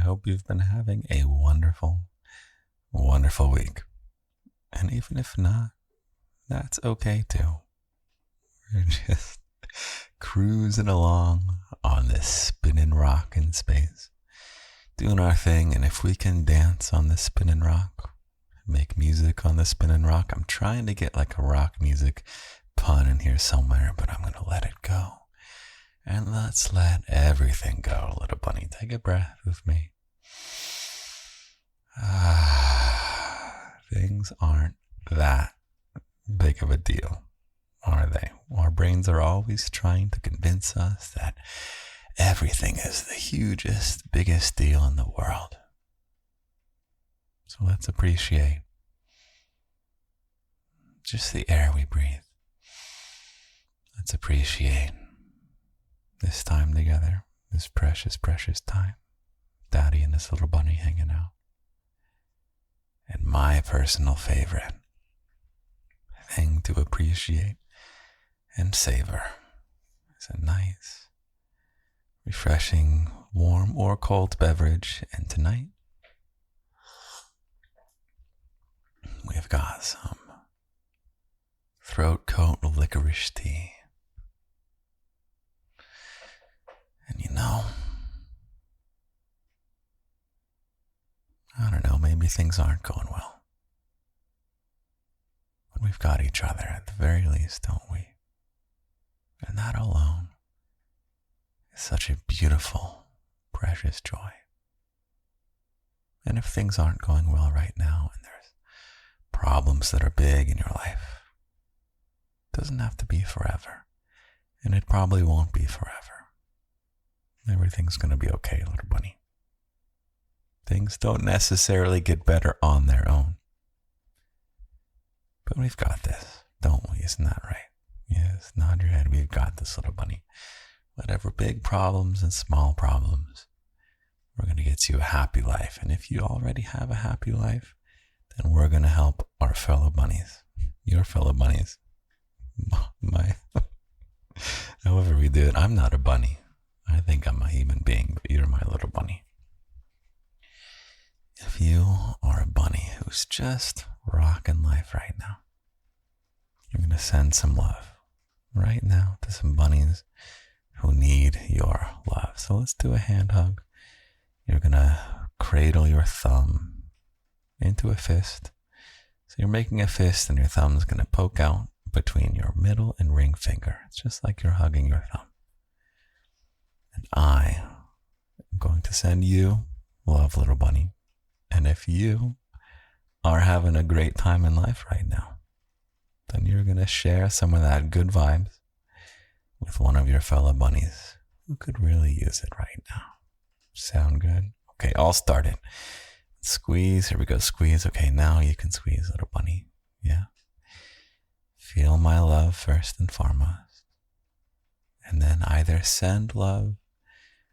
hope you've been having a wonderful, wonderful week. And even if not, that's okay too. We're just cruising along on this spinning rock in space, doing our thing. And if we can dance on this spinning rock, make music on the spinning rock, I'm trying to get like a rock music pun in here somewhere, but I'm going to let it go. And let's let everything go, little bunny. Take a breath with me. Things aren't that big of a deal, are they? Our brains are always trying to convince us that everything is the hugest, biggest deal in the world. So let's appreciate just the air we breathe. Let's appreciate this time together, this precious, precious time. Daddy and this little bunny hanging out. And my personal favorite thing to appreciate and savor is a nice, refreshing, warm or cold beverage. And tonight, we've got some throat coat licorice tea. And you know, I don't know, maybe things aren't going well. But we've got each other at the very least, don't we? And that alone is such a beautiful, precious joy. And if things aren't going well right now and there's problems that are big in your life, it doesn't have to be forever. And it probably won't be forever. Everything's going to be okay, little bunny. Things don't necessarily get better on their own. But we've got this, don't we? Isn't that right? Yes, nod your head. We've got this, little bunny. Whatever big problems and small problems, we're going to get you a happy life. And if you already have a happy life, then we're going to help our fellow bunnies. Your fellow bunnies. However we do it, I'm not a bunny. I think I'm a human being, but you're my little bunny. If you are a bunny who's just rocking life right now, you're going to send some love right now to some bunnies who need your love. So let's do a hand hug. You're going to cradle your thumb into a fist. So you're making a fist and your thumb's going to poke out between your middle and ring finger. It's just like you're hugging your thumb. And I am going to send you love, little bunny. And if you are having a great time in life right now, then you're going to share some of that good vibes with one of your fellow bunnies who could really use it right now. Sound good? Okay, I'll start it. Squeeze. Here we go. Squeeze. Okay, now you can squeeze, little bunny. Yeah. Feel my love first and foremost. And then either send love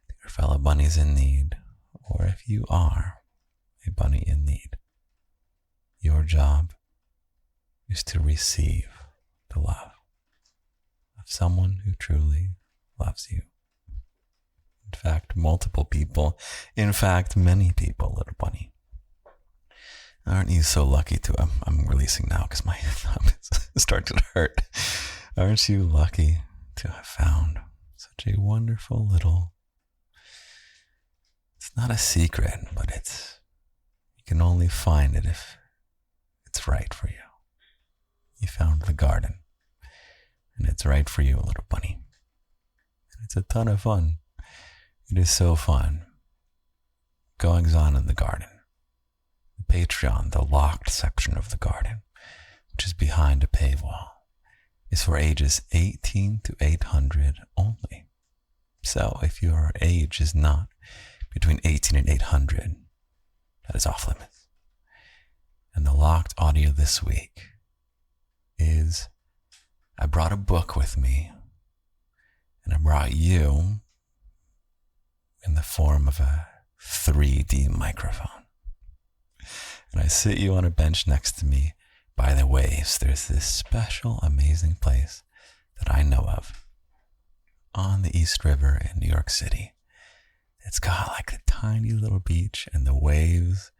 to your fellow bunnies in need, or if you are a bunny in need, your job is to receive the love of someone who truly loves you. In fact, multiple people. In fact, many people, little bunny. Aren't you so lucky to, I'm releasing now because my thumb is starting to hurt. Aren't you lucky to have found such a wonderful little, it's not a secret, but you can only find it if it's right for you. You found the garden, and it's right for you, little bunny. And it's a ton of fun. It is so fun. Goings on in the garden. The Patreon, the locked section of the garden, which is behind a paywall, is for ages 18 to 800 only. So if your age is not between 18 and 800, that is off limits. And the locked audio this week is, I brought a book with me, and I brought you in the form of a 3D microphone. And I sit you on a bench next to me by the waves. There's this special, amazing place that I know of on the East River in New York City. It's got like the tiny little beach and the waves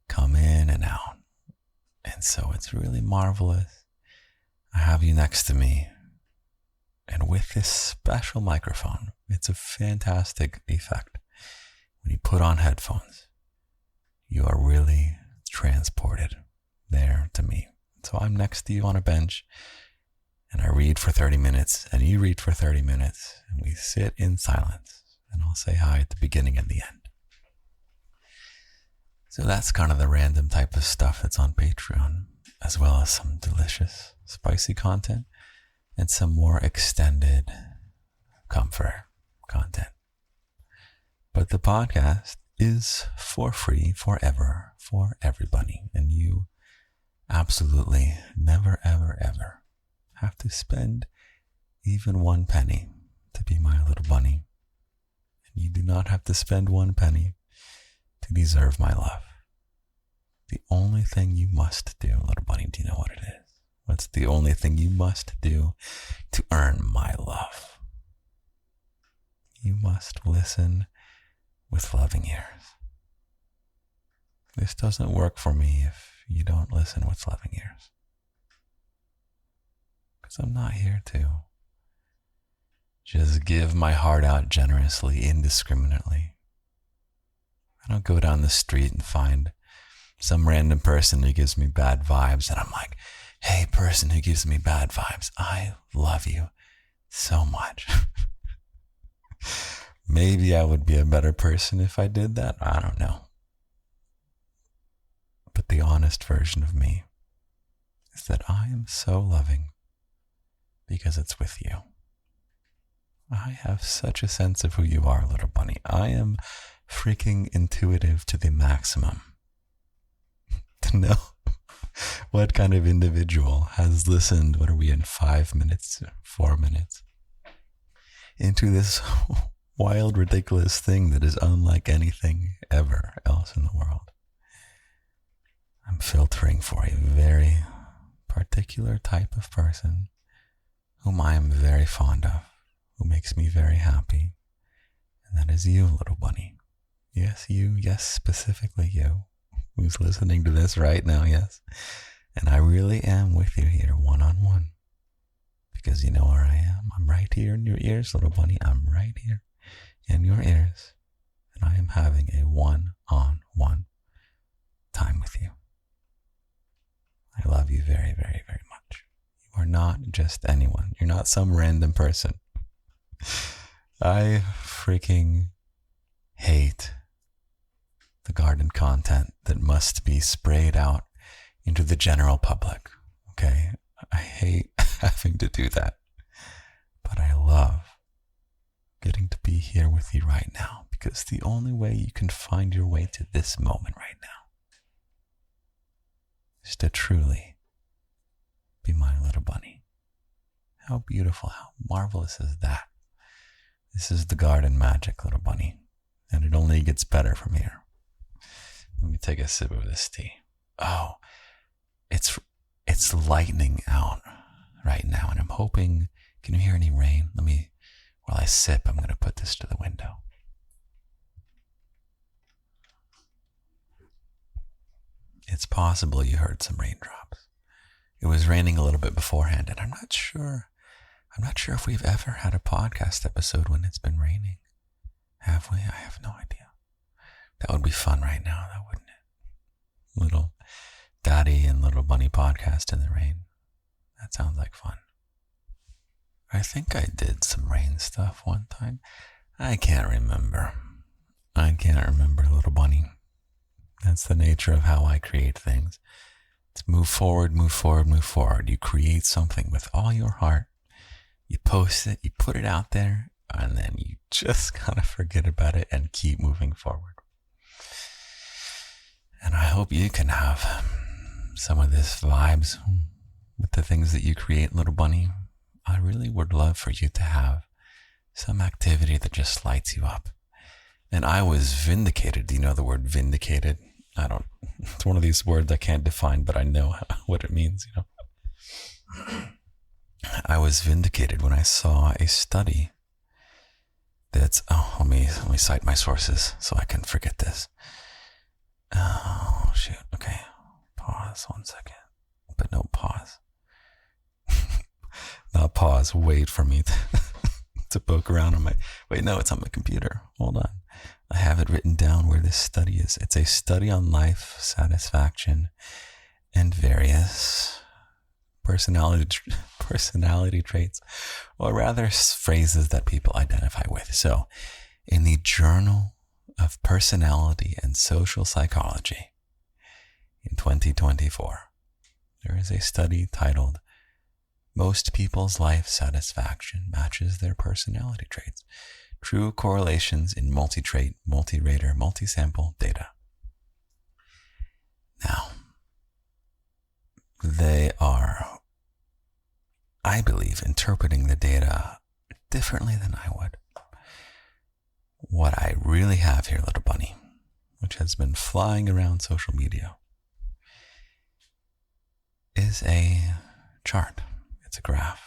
come in and out. And so it's really marvelous. I have you next to me. And with this special microphone, it's a fantastic effect. When you put on headphones, you are really transported there to me. So I'm next to you on a bench, and I read for 30 minutes, and you read for 30 minutes, and we sit in silence, and I'll say hi at the beginning and the end. So that's kind of the random type of stuff that's on Patreon, as well as some delicious, spicy content, and some more extended comfort content. But the podcast is for free forever for everybody, and you absolutely never, ever, ever have to spend even 1 penny to be my little bunny. And you do not have to spend 1 penny to deserve my love. The only thing you must do, little bunny, do you know what it is? What's the only thing you must do to earn my love? You must listen with loving ears. This doesn't work for me if you don't listen with loving ears. Because I'm not here to just give my heart out generously, indiscriminately. I don't go down the street and find some random person who gives me bad vibes, and I'm like, hey, person who gives me bad vibes, I love you so much. Maybe I would be a better person if I did that. I don't know. But the honest version of me is that I am so loving because it's with you. I have such a sense of who you are, little bunny. I am freaking intuitive to the maximum to know what kind of individual has listened, what are we in, 5 minutes, 4 minutes, into this wild, ridiculous thing that is unlike anything ever else in the world. I'm filtering for a very particular type of person whom I am very fond of, who makes me very happy, and that is you, little bunny. Yes, you, yes, specifically you, who's listening to this right now, yes. And I really am with you here, one-on-one, because you know where I am. I'm right here in your ears, little bunny. I'm right here in your ears, and I am having a one-on-one time with you. I love you very, very, very much. You are not just anyone. You're not some random person. I freaking hate the garden content that must be sprayed out into the general public. Okay? I hate having to do that. But I love getting to be here with you right now, because the only way you can find your way to this moment right now is to truly be my little bunny. How beautiful, how marvelous is that? This is the garden magic, little bunny, and it only gets better from here. Let me take a sip of this tea. Oh, it's lightning out right now, and I'm hoping, can you hear any rain? While I sip, I'm going to put this to the window. It's possible you heard some raindrops. It was raining a little bit beforehand, and I'm not sure if we've ever had a podcast episode when it's been raining. Have we? I have no idea. That would be fun right now, though, wouldn't it? Little daddy and little bunny podcast in the rain. That sounds like fun. I think I did some rain stuff one time. I can't remember, little bunny. That's the nature of how I create things. It's move forward, move forward, move forward. You create something with all your heart. You post it, you put it out there, and then you just kind of forget about it and keep moving forward. And I hope you can have some of this vibes with the things that you create, little bunny. I really would love for you to have some activity that just lights you up. And I was vindicated. Do you know the word vindicated? It's one of these words I can't define, but I know what it means, you know. I was vindicated when I saw a study Let me cite my sources so I can forget this. Oh shoot. Okay. Pause 1 second. But no pause. Not pause. Wait for me to poke around on my. Wait, no, it's on my computer. Hold on. I have it written down where this study is. It's a study on life satisfaction and various personality traits, or rather phrases that people identify with. So, in the Journal of Personality and Social Psychology in 2024, there is a study titled "Most People's Life Satisfaction Matches Their Personality Traits. True Correlations in Multi-Trait, Multi-Rater, Multi-Sample Data." Now, they are, I believe, interpreting the data differently than I would. What I really have here, little bunny, which has been flying around social media, is a chart. It's a graph.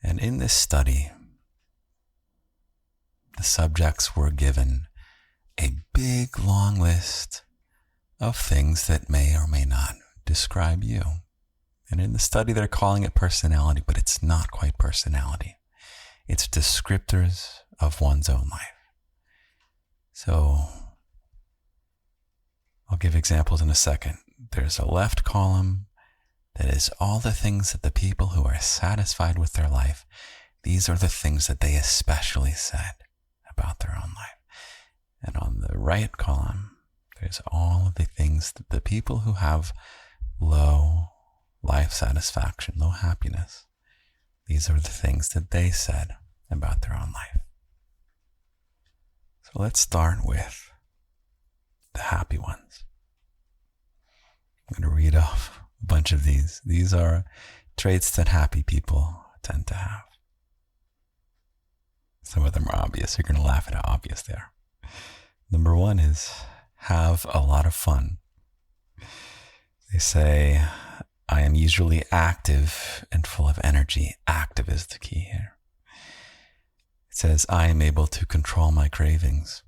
And in this study, the subjects were given a big, long list of things that may or may not describe you. And in the study, they're calling it personality, but it's not quite personality. It's descriptors of one's own life. So I'll give examples in a second. There's a left column that is all the things that the people who are satisfied with their life, these are the things that they especially said about their own life. And on the right column, there's all of the things that the people who have low life satisfaction, low happiness, these are the things that they said about their own life. So let's start with the happy ones. I'm going to read off a bunch of these. These are traits that happy people tend to have. Some of them are obvious. You're going to laugh at how obvious they are. Number 1 is have a lot of fun. They say, I am usually active and full of energy. Active is the key here. It says, I am able to control my cravings.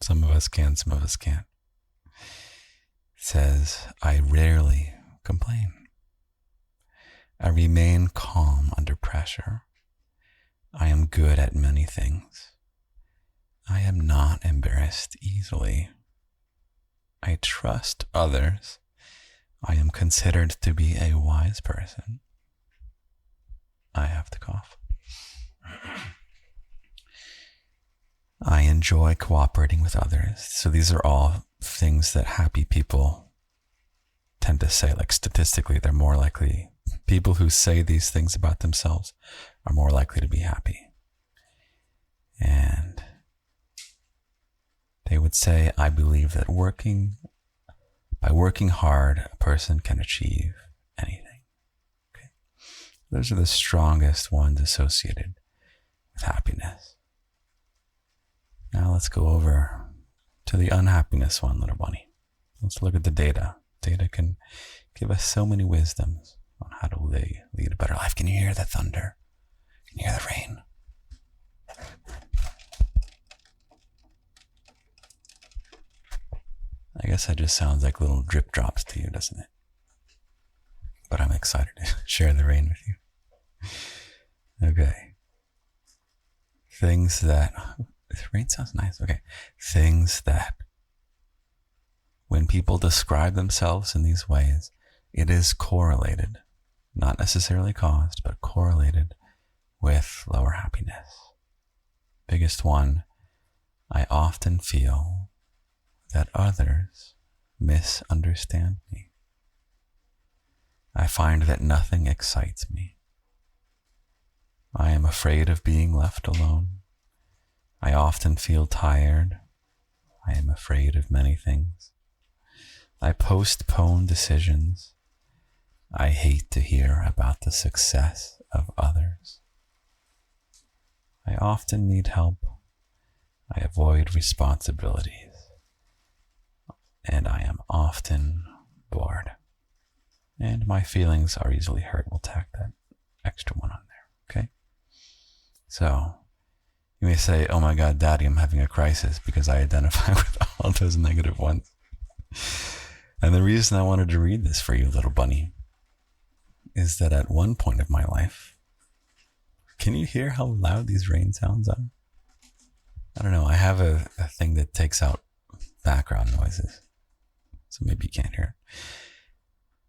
Some of us can, some of us can't. It says, I rarely complain. I remain calm under pressure. I am good at many things. I am not embarrassed easily. I trust others. I am considered to be a wise person. I have to cough. I enjoy cooperating with others. So these are all things that happy people tend to say. Like statistically, they're more likely, people who say these things about themselves are more likely to be happy. And they would say, I believe that by working hard, a person can achieve anything. Okay? Those are the strongest ones associated with happiness. Now let's go over to the unhappiness one, little bunny. Let's look at the data. Data can give us so many wisdoms on how to lead a better life. Can you hear the thunder? Can you hear the rain? I guess that just sounds like little drip drops to you, doesn't it? But I'm excited to share the rain with you. Okay. Things that, rain sounds nice. Okay. Things that, when people describe themselves in these ways, it is correlated, not necessarily caused, but correlated with lower happiness. Biggest one, I often feel that others misunderstand me. I find that nothing excites me. I am afraid of being left alone. I often feel tired. I am afraid of many things. I postpone decisions. I hate to hear about the success of others. I often need help. I avoid responsibilities. And I am often bored. And my feelings are easily hurt. We'll tack that extra one on there, okay? So you may say, oh my God, Daddy, I'm having a crisis because I identify with all those negative ones. And the reason I wanted to read this for you, little bunny, is that at one point of my life, can you hear how loud these rain sounds are? I don't know. I have a thing that takes out background noises, so maybe you can't hear it.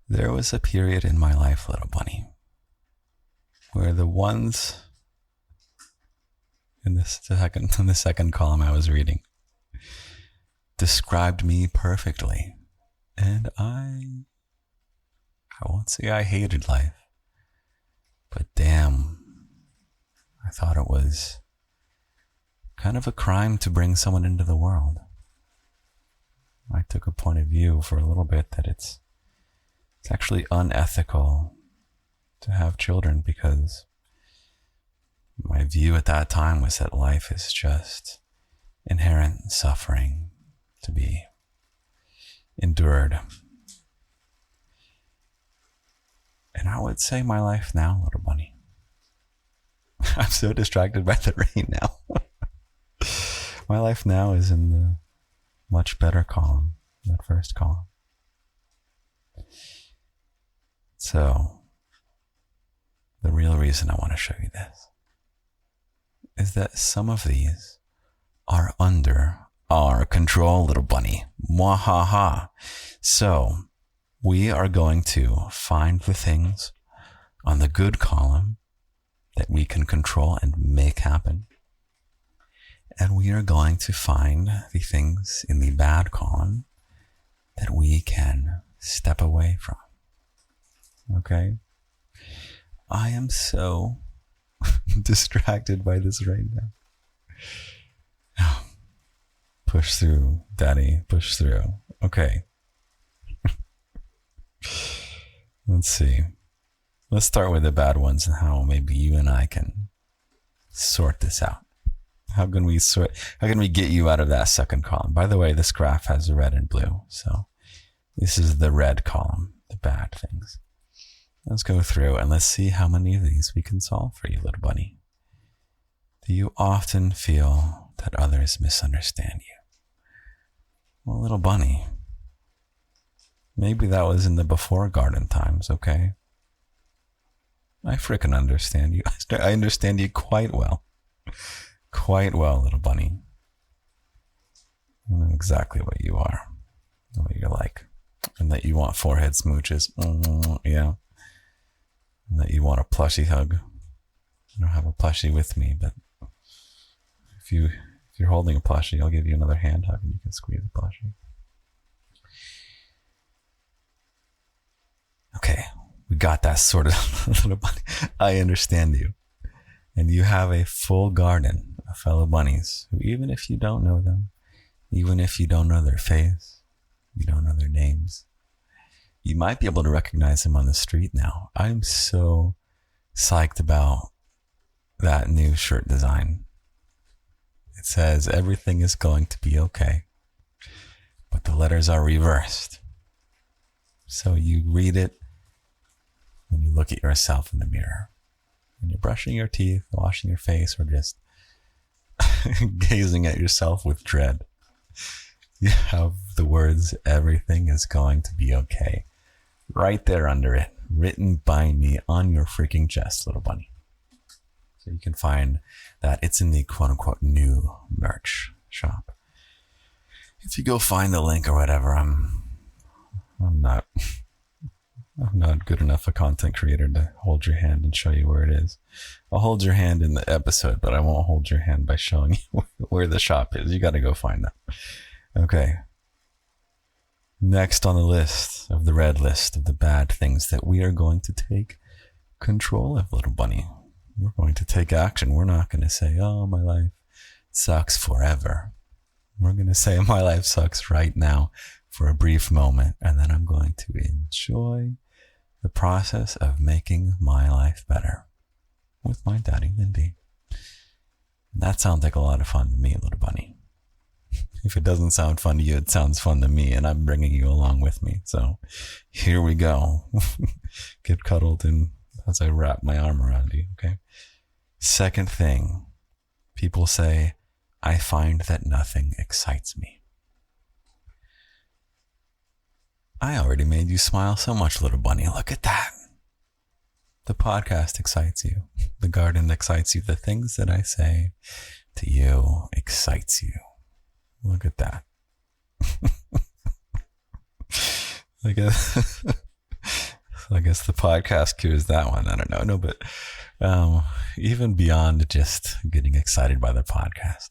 There was a period in my life, little bunny, where the ones in the second column I was reading described me perfectly. And I won't say I hated life, but damn, I thought it was kind of a crime to bring someone into the world. I took a point of view for a little bit that it's actually unethical to have children, because my view at that time was that life is just inherent suffering to be endured. And I would say my life now, little bunny. I'm so distracted by the rain now. My life now is in the much better column, that first column. So, the real reason I want to show you this is that some of these are under our control, little bunny. Mwahaha. So, we are going to find the things on the good column that we can control and make happen. And we are going to find the things in the bad column that we can step away from. Okay? I am so distracted by this right now. Push through, Daddy, push through. Okay. Let's see. Let's start with the bad ones and how maybe you and I can sort this out. How can we get you out of that second column? By the way, this graph has red and blue. So this is the red column, the bad things. Let's go through and let's see how many of these we can solve for you, little bunny. Do you often feel that others misunderstand you? Well, little bunny, maybe that was in the before garden times, okay? I frickin' understand you. I understand you quite well. Quite well, little bunny. I know exactly what you are, what you're like, and that you want forehead smooches. Yeah. And that you want a plushie hug. I don't have a plushie with me, but if you're holding a plushie, I'll give you another hand hug and you can squeeze the plushie. Okay, we got that sorted, little bunny. I understand you. And you have a full garden of fellow bunnies who, even if you don't know them, even if you don't know their face, you don't know their names, you might be able to recognize them on the street now. I'm so psyched about that new shirt design. It says everything is going to be okay, but the letters are reversed. So you read it when you look at yourself in the mirror, when you're brushing your teeth, washing your face, or just gazing at yourself with dread. You have the words, everything is going to be okay, right there under it, written by me on your freaking chest, little bunny. So you can find that it's in the quote-unquote new merch shop. If you go find the link or whatever, I'm not good enough a content creator to hold your hand and show you where it is. I'll hold your hand in the episode, but I won't hold your hand by showing you where the shop is. You got to go find that. Okay. Next on the list of the red list of the bad things that we are going to take control of, little bunny. We're going to take action. We're not going to say, oh, my life sucks forever. We're going to say my life sucks right now for a brief moment, and then I'm going to enjoy the process of making my life better with my daddy, Lindy. That sounds like a lot of fun to me, little bunny. If it doesn't sound fun to you, it sounds fun to me, and I'm bringing you along with me. So here we go. Get cuddled in as I wrap my arm around you, okay? Second thing, people say, I find that nothing excites me. I already made you smile so much, little bunny. Look at that. The podcast excites you. The garden excites you. The things that I say to you excites you. Look at that. I guess the podcast cures that one. I don't know. No, but even beyond just getting excited by the podcast,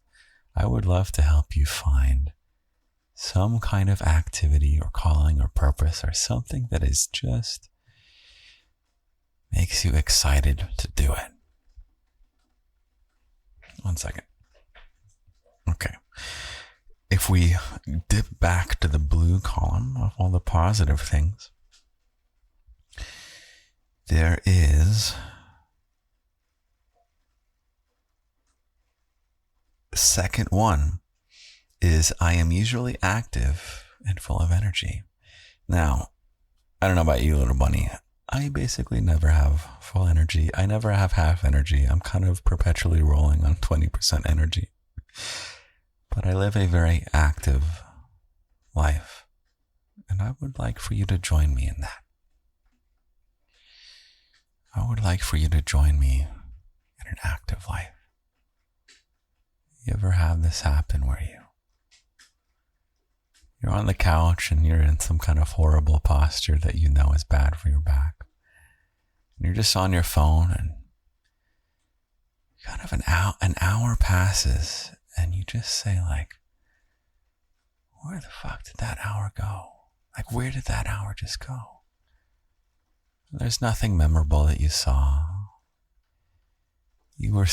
I would love to help you find some kind of activity or calling or purpose or something that is just makes you excited to do it. One second. Okay. If we dip back to the blue column of all the positive things, there is the second one is I am usually active and full of energy. Now, I don't know about you, little bunny. I basically never have full energy. I never have half energy. I'm kind of perpetually rolling on 20% energy. But I live a very active life. And I would like for you to join me in that. I would like for you to join me in an active life. You ever have this happen where you're on the couch and you're in some kind of horrible posture that you know is bad for your back? And you're just on your phone and kind of an hour passes and you just say like, where the fuck did that hour go? Like, where did that hour just go? There's nothing memorable that you saw. You were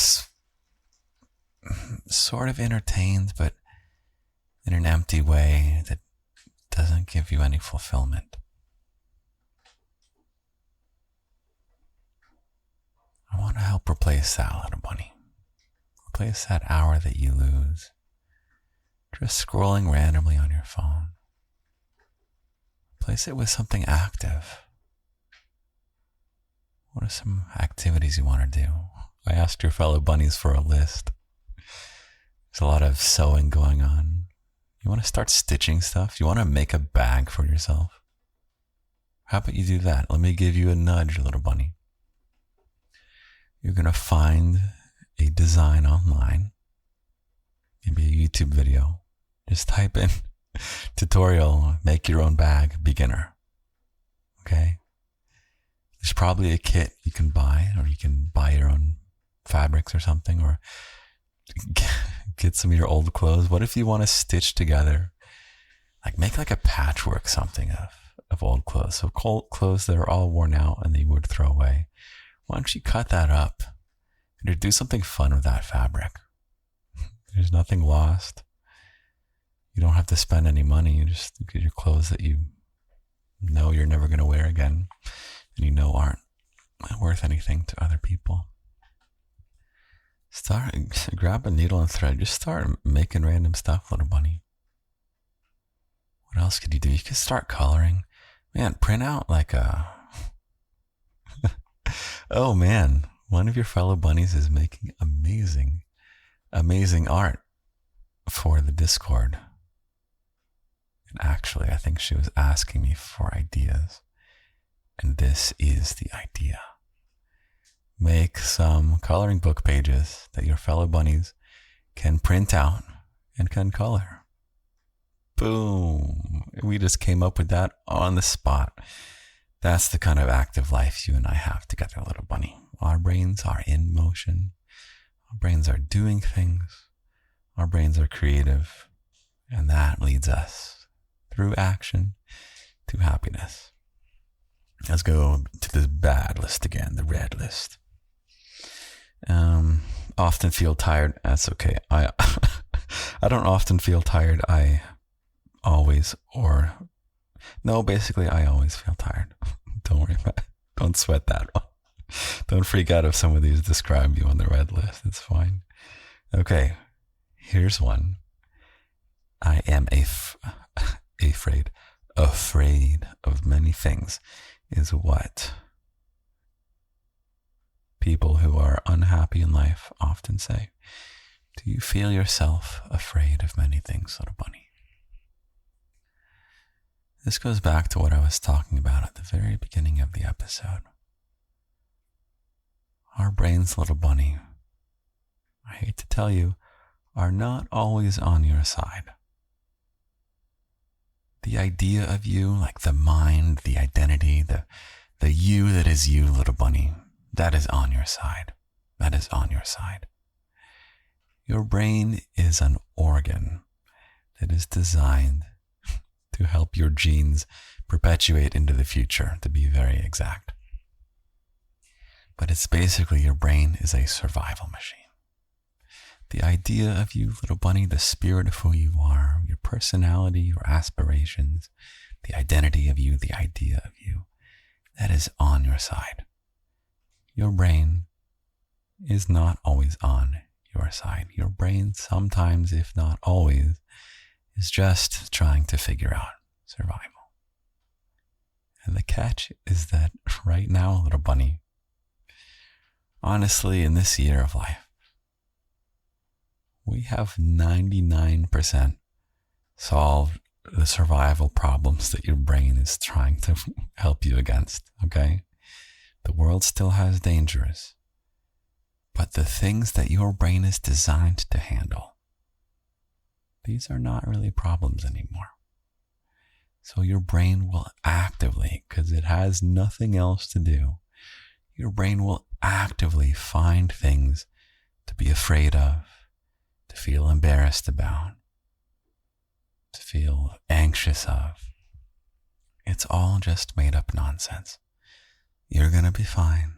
sort of entertained, but in an empty way that doesn't give you any fulfillment. I want to help replace that, little bunny. Replace that hour that you lose just scrolling randomly on your phone. Replace it with something active. What are some activities you want to do? I asked your fellow bunnies for a list. There's a lot of sewing going on. You want to start stitching stuff? You want to make a bag for yourself? How about you do that? Let me give you a nudge, little bunny. You're going to find a design online, maybe a YouTube video. Just type in tutorial, make your own bag, beginner. Okay? There's probably a kit you can buy, or you can buy your own fabrics or something, or get some of your old clothes. What if you want to stitch together, like make like a patchwork something of old clothes? So clothes that are all worn out and that you would throw away. Why don't you cut that up and do something fun with that fabric? There's nothing lost. You don't have to spend any money. You just get your clothes that you know you're never going to wear again and you know aren't worth anything to other people. Grab a needle and thread. Just start making random stuff, little bunny. What else could you do? You could start coloring. Man, print out like a... Oh man, one of your fellow bunnies is making amazing art for the Discord. And actually, I think she was asking me for ideas. And this is the idea. Make some coloring book pages that your fellow bunnies can print out and can color. Boom. We just came up with that on the spot. That's the kind of active life you and I have together, little bunny. Our brains are in motion. Our brains are doing things. Our brains are creative. And that leads us through action to happiness. Let's go to the bad list again, the red list. Often feel tired. That's okay. I don't often feel tired. I always feel tired. Don't worry about it. Don't sweat that one. Don't freak out if some of these describe you on the red list. It's fine. Okay, here's one. I am afraid of many things is what People who are unhappy in life often say, do you feel yourself afraid of many things, little bunny? This goes back to what I was talking about at the very beginning of the episode. Our brains, little bunny, I hate to tell you, are not always on your side. The idea of you, like the mind, the identity, the you that is you, little bunny, that is on your side. That is on your side. Your brain is an organ that is designed to help your genes perpetuate into the future, to be very exact. But it's basically your brain is a survival machine. The idea of you, little bunny, the spirit of who you are, your personality, your aspirations, the identity of you, the idea of you, that is on your side. Your brain is not always on your side. Your brain sometimes, if not always, is just trying to figure out survival. And the catch is that right now, little bunny, honestly, in this year of life, we have 99% solved the survival problems that your brain is trying to help you against, okay? The world still has dangers, but the things that your brain is designed to handle, these are not really problems anymore. So your brain will actively, because it has nothing else to do, your brain will actively find things to be afraid of, to feel embarrassed about, to feel anxious of. It's all just made up nonsense. You're going to be fine.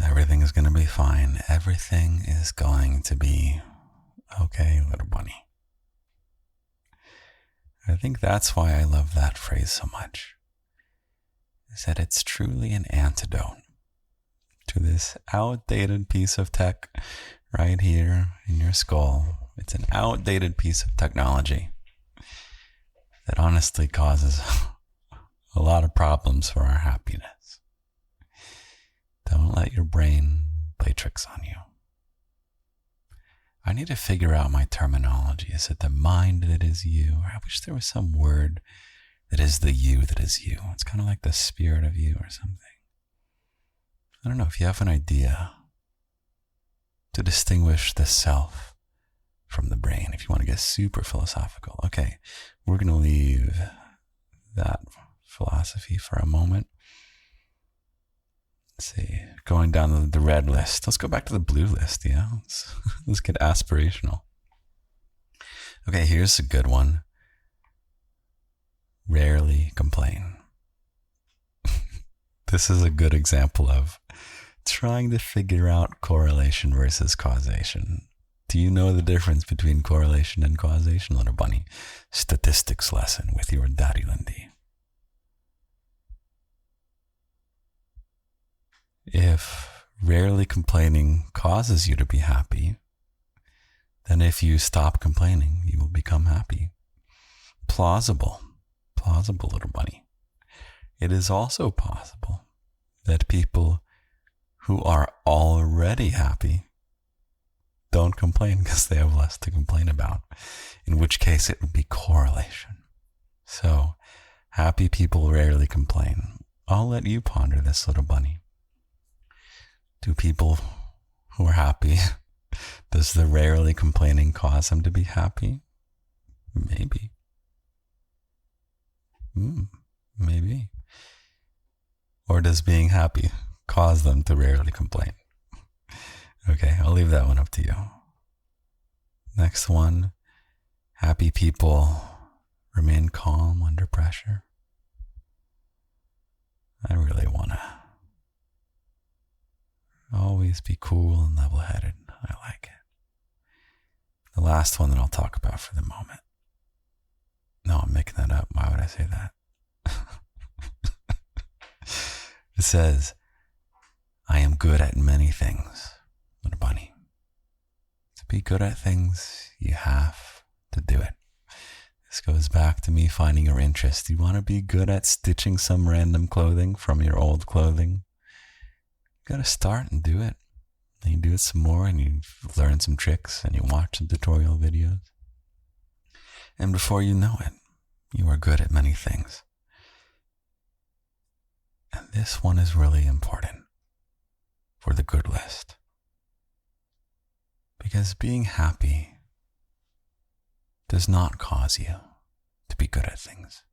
Everything is going to be fine. Everything is going to be okay, little bunny. I think that's why I love that phrase so much, is that it's truly an antidote to this outdated piece of tech right here in your skull. It's an outdated piece of technology that honestly causes a lot of problems for our happiness. Don't let your brain play tricks on you. I need to figure out my terminology. Is it the mind that is you? I wish there was some word that is the you that is you. It's kind of like the spirit of you or something. I don't know if you have an idea to distinguish the self from the brain, if you want to get super philosophical. Okay, we're going to leave that philosophy for a moment. Let's see, going down the red list. Let's go back to the blue list, yeah? Let's get aspirational. Okay, here's a good one. Rarely complain. This is a good example of trying to figure out correlation versus causation. Do you know the difference between correlation and causation, little bunny? Statistics lesson with your daddy, Lindy. If rarely complaining causes you to be happy, then if you stop complaining, you will become happy. Plausible, little bunny. It is also possible that people who are already happy don't complain because they have less to complain about, in which case it would be correlation. So, happy people rarely complain. I'll let you ponder this, little bunny. Do people who are happy, does the rarely complaining cause them to be happy? Maybe. Maybe. Or does being happy cause them to rarely complain? Okay, I'll leave that one up to you. Next one, happy people remain calm under pressure. I really want to always be cool and level-headed. I like it. The last one that I'll talk about for the moment. No, I'm making that up. Why would I say that? It says, I am good at many things, little bunny. To be good at things, you have to do it. This goes back to me finding your interest. You want to be good at stitching some random clothing from your old clothing? gotta start and do it. And you do it some more and you learn some tricks and you watch some tutorial videos. And before you know it, you are good at many things. And this one is really important for the good list. Because being happy does not cause you to be good at things.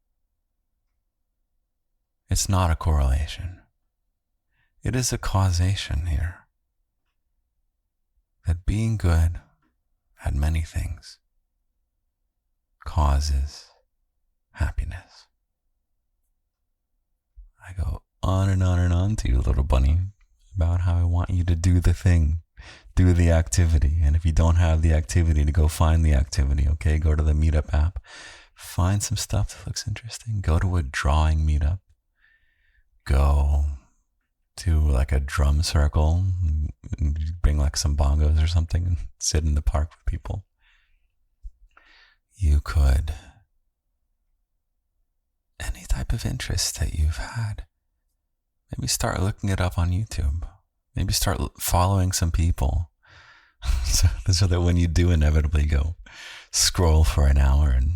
It's not a correlation. It is a causation here. That being good at many things causes happiness. I go on and on and on to you, little bunny, about how I want you to do the thing, do the activity. And if you don't have the activity, to go find the activity, okay? Go to the meetup app, find some stuff that looks interesting. Go to a drawing meetup. Go to like a drum circle, and bring like some bongos or something and sit in the park with people. You could, any type of interest that you've had, maybe start looking it up on YouTube. Maybe start following some people so that when you do inevitably go scroll for an hour and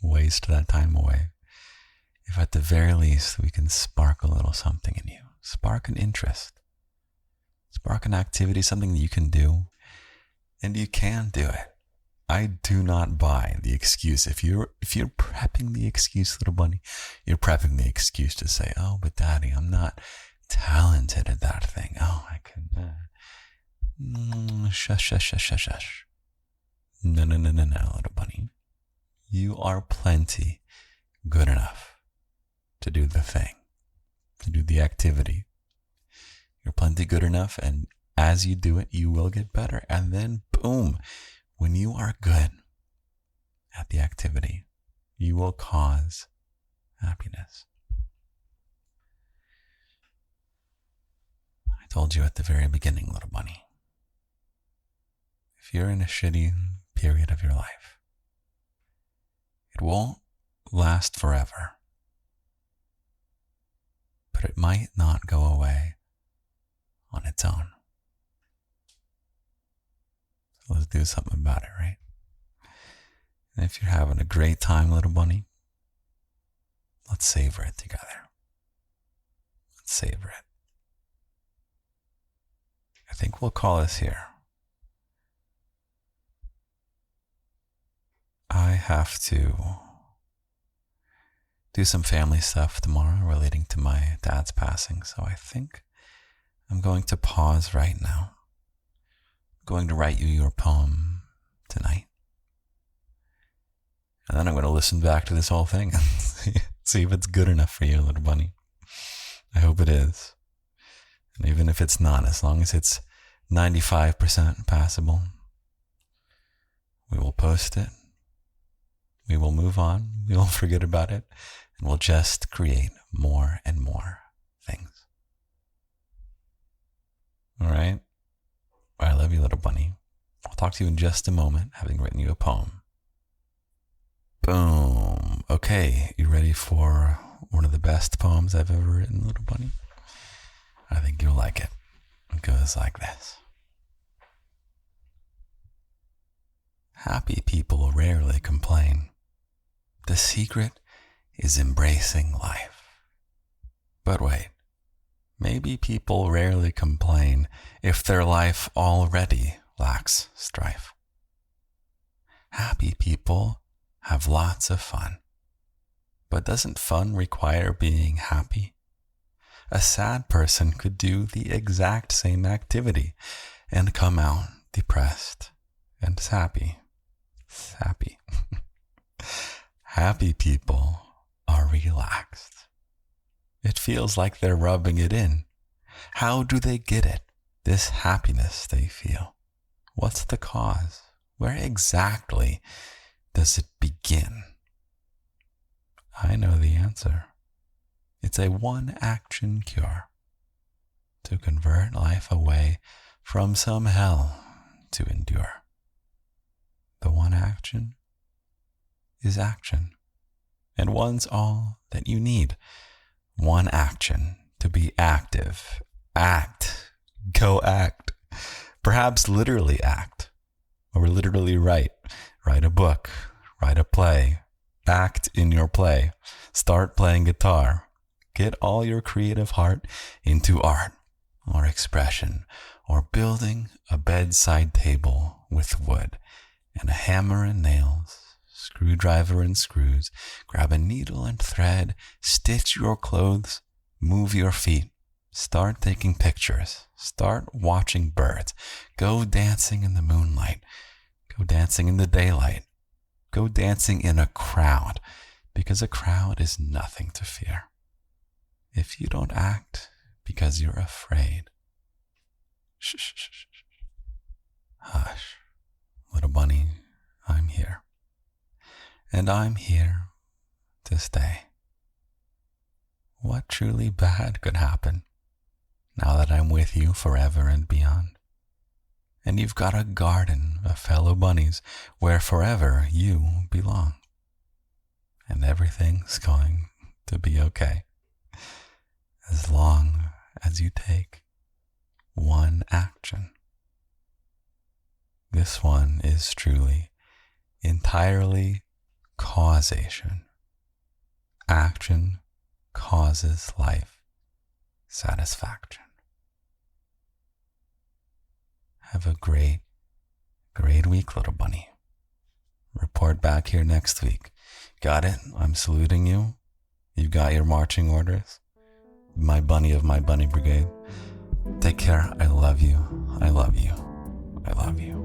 waste that time away, if at the very least we can spark a little something in you, spark an interest, spark an activity, something that you can do, and you can do it. I do not buy the excuse. If you're prepping the excuse, little bunny, you're prepping the excuse to say, oh, but daddy, I'm not talented at that thing. Oh, I can, shush. No, little bunny. You are plenty good enough to do the thing, to do the activity. You're plenty good enough, and as you do it, you will get better. And then, boom, when you are good at the activity, you will cause happiness. I told you at the very beginning, little bunny, if you're in a shitty period of your life, it won't last forever, but it might not go away on its own. So let's do something about it, right? And if you're having a great time, little bunny, let's savor it together. Let's savor it. I think we'll call this here. I have to do some family stuff tomorrow relating to my dad's passing, so I think I'm going to pause right now. I'm going to write you your poem tonight. And then I'm going to listen back to this whole thing and see if it's good enough for you, little bunny. I hope it is. And even if it's not, as long as it's 95% passable, we will post it. We will move on. We will forget about it. And we'll just create more and more things. All right? I love you, little bunny. I'll talk to you in just a moment, having written you a poem. Boom. Okay, you ready for one of the best poems I've ever written, little bunny? I think you'll like it. It goes like this. Happy people rarely complain. The secret is embracing life. But wait, maybe people rarely complain if their life already lacks strife. Happy people have lots of fun. But doesn't fun require being happy? A sad person could do the exact same activity and come out depressed and sappy. Sappy. Happy people are relaxed. It feels like they're rubbing it in. How do they get it? This happiness they feel. What's the cause? Where exactly does it begin? I know the answer. It's a one-action cure to convert life away from some hell to endure. The one action is action, and one's all that you need. One action to be active. Act Go act. Perhaps literally act. Or literally write. Write a book. Write a play. Act in your play. Start playing guitar. Get all your creative heart into art or expression or building a bedside table with wood and a hammer and nails, screwdriver and screws. Grab a needle and thread. Stitch your clothes. Move your feet. Start taking pictures. Start watching birds. Go dancing in the moonlight. Go dancing in the daylight. Go dancing in a crowd, because a crowd is nothing to fear. If you don't act because you're afraid, shh, shh, shh, shh. Hush, little bunny, I'm here. And I'm here to stay. What truly bad could happen now that I'm with you forever and beyond? And you've got a garden of fellow bunnies where forever you belong. And everything's going to be okay, as long as you take one action. This one is truly, entirely causation. Action causes life satisfaction. Have a great, great week, little bunny. Report back here next week. Got it? I'm saluting you. You've got your marching orders. My bunny of my bunny brigade. Take care. I love you. I love you. I love you.